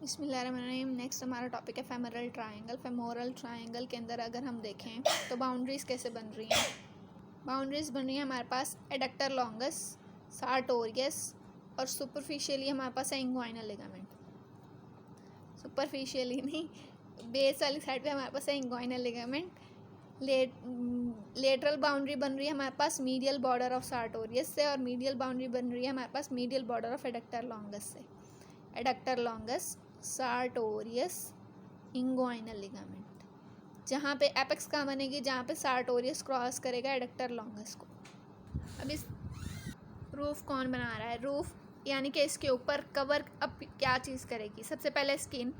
बिस्मिल्लाहिर्रहमानिर्रहीम। नेक्स्ट हमारा टॉपिक है फेमोरल ट्रायंगल। फेमोरल ट्रायंगल के अंदर अगर हम देखें तो बाउंड्रीज़ कैसे बन रही हैं। बाउंड्रीज़ बन रही हैं हमारे पास एडक्टर लॉन्गस, सार्टोरियस और सुपरफिशियली हमारे पास है इंग्वाइनल लिगामेंट। सुपरफिशियली नहीं, बेस वाली साइड पे हमारे पास है इंग्वाइनल लिगामेंट। लेटरल बाउंड्री बन रही है हमारे पास मीडियल बॉर्डर ऑफ सार्टोरियस से, और मीडियल बाउंड्री बन रही है हमारे पास medial border of adductor longus से। Adductor longus, sartorius, inguinal ligament, जहाँ पे एपेक्स कहाँ बनेगी, जहाँ पे सार्टोरियस क्रॉस करेगा एडक्टर लॉन्गस को। अब इस रूफ कौन बना रहा है? रूफ यानी कि इसके ऊपर कवर अब क्या चीज़ करेगी? सबसे पहले स्किन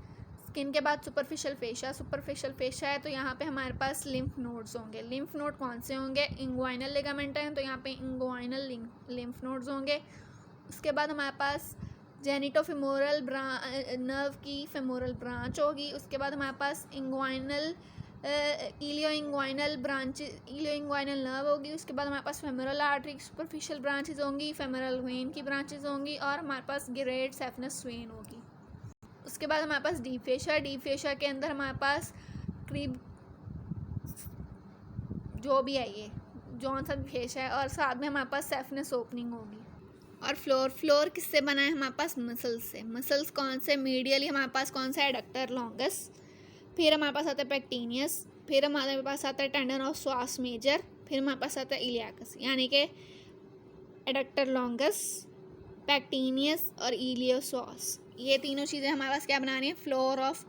के बाद सुपरफिशियल फेशिया। सुपरफिशियल फेशिया है तो यहाँ पे हमारे पास लिम्फ नोड्स होंगे। लिम्फ नोड कौन से होंगे? इंग्वाइनल लिगामेंट है तो यहाँ पे इंग्वाइनल लिम्फ नोड्स होंगे। उसके बाद हमारे पास जेनिटोफिमोरल नर्व की फेमोरल ब्रांच होगी। उसके बाद हमारे पास इंग्वाइनल इलियो इंग्वाइनल नर्व होगी। उसके बाद हमारे पास फेमोरल आर्टरी की सुपरफिशियल ब्रांचेज होंगी, फेमोरल वेन की ब्रांचेज होंगी, और हमारे पास ग्रेट सेफनस वेन होगी। उसके बाद हमारे पास डीप फेशिया के अंदर हमारे पास क्रीब जो भी है ये जौन सा भी फेशिया है, और साथ में हमारे पास सेफनस ओपनिंग होगी। और फ्लोर किससे बना है? हमारे पास मसल्स से। मसल्स कौन से? मीडियली हमारे पास कौन सा है? Adductor longus. फिर हमारे पास आता है पेक्टिनियस, फिर हमारे पास आता है टेंडन ऑफ स्वास मेजर, फिर हमारे पास आता है इलियाकस। यानी कि एडक्टर लॉन्गस, पेक्टिनियस और इलियोसॉस, ये तीनों चीज़ें हमारे पास क्या बना रही हैं? Floor of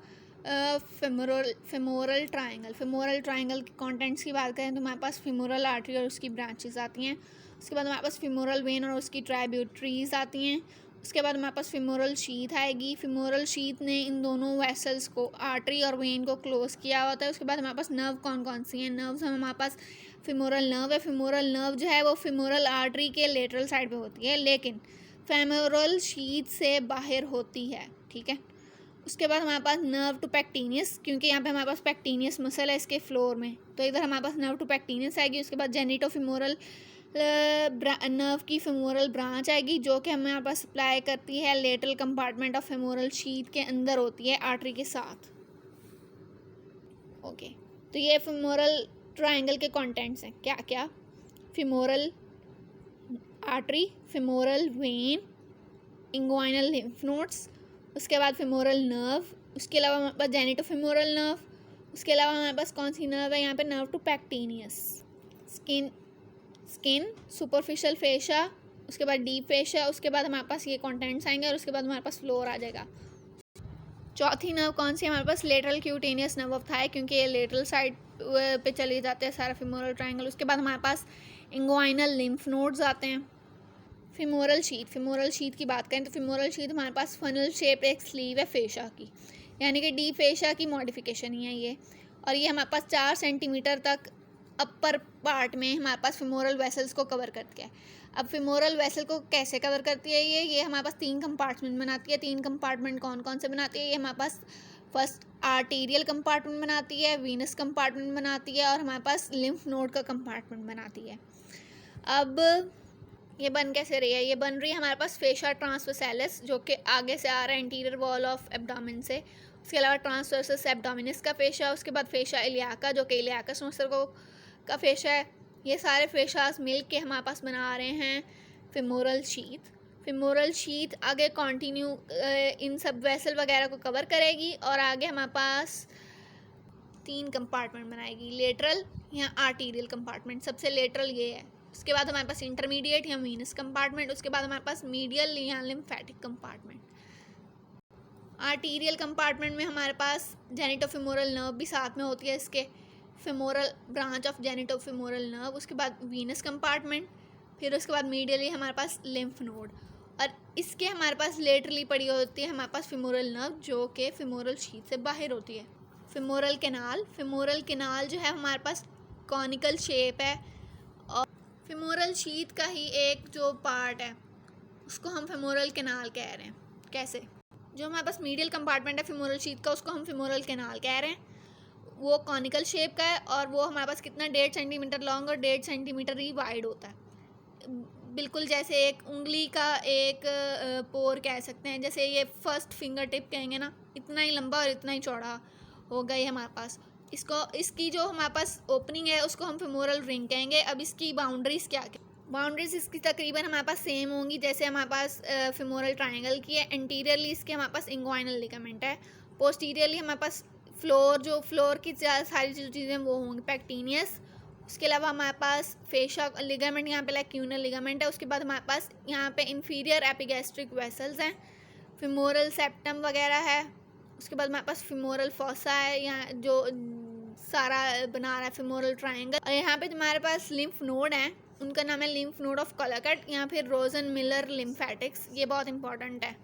femoral triangle. Femoral triangle के कंटेंट्स की बात करें तो हमारे पास फेमोरल आर्टरी और उसकी ब्रांचेस आती हैं। उसके बाद हमारे पास फेमोरल वेन और उसकी ट्राइब्यूटरीज आती हैं। उसके बाद हमारे पास फेमोरल शीथ आएगी। फेमोरल शीथ ने इन दोनों वेसल्स को, आर्टरी और वेन को क्लोज किया होता है। उसके बाद हमारे पास नर्व कौन कौन सी हैं? नर्व्स हमारे पास फेमोरल नर्व है। फेमोरल नर्व जो है वो फेमोरल आर्टरी के लेटरल साइड पे होती है, लेकिन फेमोरल शीथ से बाहर होती है, ठीक है। उसके बाद हमारे पास नर्व टू पेक्टिनियस, क्योंकि यहाँ पे हमारे पास पेक्टिनियस मसल है इसके फ्लोर में, तो इधर हमारे पास नर्व टू पेक्टिनियस आएगी। उसके बाद जेनिटोफिमोरल नर्व की फेमोरल ब्रांच आएगी, जो कि हमारे पास सप्लाई करती है lateral compartment of femoral sheath के अंदर होती है आर्टरी के साथ। ओके, तो ये फेमोरल ट्रायंगल के कंटेंट्स हैं। क्या क्या? Femoral artery, femoral when, inguinal lymph nodes, उसके बाद फेमोरल नर्व, उसके अलावा हमारे पास जेनिटोफेमोरल नर्व, उसके अलावा हमारे पास कौन सी नर्व है यहाँ पे? Nerve to pectineus. Skin, superficial fascia, उसके बाद डीप फेशिया, उसके बाद हमारे पास ये कंटेंट्स आएंगे, और उसके बाद हमारे पास फ्लोर आ जाएगा। चौथी नर्व कौन सी है हमारे पास? Lateral cutaneous nerve of thigh, क्योंकि ये लेटरल साइड पे चले जाते हैं सारा फेमोरल ट्रायंगल। उसके बाद हमारे पास इंग्वाइनल लिम्फ नोड्स आते हैं। फेमोरल शीथ की बात करें तो फेमोरल शीथ हमारे पास फनल शेप एक स्लीव है फेशिया की, यानी कि डीप फेशिया की मॉडिफिकेशन ही है ये। और ये हमारे पास 4 सेंटीमीटर तक अपर पार्ट में हमारे पास फेमोरल वेसल्स को कवर करती है। अब फेमोरल वेसल को कैसे कवर करती है ये हमारे पास 3 कंपार्टमेंट बनाती है। 3 कंपार्टमेंट कौन कौन से बनाती है? ये हमारे पास फर्स्ट आर्टीरियल कंपार्टमेंट बनाती है, वीनस कंपार्टमेंट बनाती है, और हमारे पास लिम्फ नोड का कंपार्टमेंट बनाती है। अब ये बन कैसे रही है? ये बन रही है हमारे पास फेशिया ट्रांसवर्सैलिस, जो कि आगे से आ रहा है एंटीरियर वॉल ऑफ एब्डोमेन से। उसके अलावा ट्रांसवर्सस एब्डोमिनिस का फेशिया, उसके बाद फेशिया इलियाका, जो कि इलियाकस मसल को का फेशिया है। ये सारे फेशियाज मिल के हमारे पास बना रहे हैं फेमोरल शीथ। फेमोरल शीथ आगे कंटिन्यू इन सब वेसल वगैरह को कवर करेगी, और आगे हमारे पास 3 कंपार्टमेंट बनाएगी। लेटरल या आर्टीरियल कंपार्टमेंट, सबसे लेटरल ये है। उसके बाद हमारे पास इंटरमीडिएट या वीनस कंपार्टमेंट, उसके बाद हमारे पास मीडियल या लिम्फेटिक कंपार्टमेंट। आर्टीरियल कंपार्टमेंट में हमारे पास जेनिटोफेमोरल नर्व भी साथ में होती है, इसके फेमोरल ब्रांच ऑफ जेनिटोफेमोरल नर्व। उसके बाद वीनस कंपार्टमेंट, फिर उसके बाद मीडियली हमारे पास लिम्फ नोड, और इसके हमारे पास लेटरली पड़ी होती है हमारे पास फेमोरल नर्व, जो कि फेमोरल शीथ से बाहर होती है। फेमोरल कैनाल जो है हमारे पास कॉनिकल शेप है, और फेमोरल शीथ का ही एक जो पार्ट है उसको हम फेमोरल कैनाल कह रहे हैं। कैसे? जो हमारे पास मीडियल कंपार्टमेंट है फेमोरल शीथ का, उसको हम फेमोरल कैनाल कह रहे हैं। वो कॉनिकल शेप का है, और वो हमारे पास कितना 1.5 सेंटीमीटर लॉन्ग और 1.5 सेंटीमीटर ही वाइड होता है। बिल्कुल जैसे एक उंगली का एक पोर कह सकते हैं, जैसे ये फर्स्ट फिंगर टिप कहेंगे ना, इतना ही लंबा और इतना ही चौड़ा हो गई हमारे पास। इसकी जो हमारे पास ओपनिंग है उसको हम फेमोरल रिंग कहेंगे। अब इसकी बाउंड्रीज क्या क्या, बाउंड्रीज इसकी तकरीबन हमारे पास सेम होंगी जैसे हमारे पास फेमोरल ट्रायंगल की है। एंटीरियरली इसके हमारे पास इंग्वाइनल लिगामेंट है। पोस्टीरियरली हमारे पास फ्लोर की सारी जो चीज़ें वो होंगी पैक्टिनियस। उसके अलावा हमारे पास फेशा लिगामेंट, यहाँ पे लैक्यूनल लिगामेंट है। उसके बाद हमारे पास यहाँ पे इंफीरियर एपिगैस्ट्रिक वेसल्स हैं, फेमोरल सेप्टम वगैरह है। उसके बाद हमारे पास फेमोरल फॉसा है, यहाँ जो सारा बना रहा है फेमोरल ट्रायंगल। और यहाँ पे हमारे पास लिम्फ नोड हैं, उनका नाम है लिम्फ नोड ऑफ कॉलाकट या फिर रोजन मिलर लिम्फेटिक्स। ये बहुत इंपॉर्टेंट है,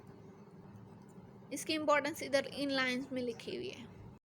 इसकी इंपॉर्टेंस इधर इन लाइंस में लिखी हुई है।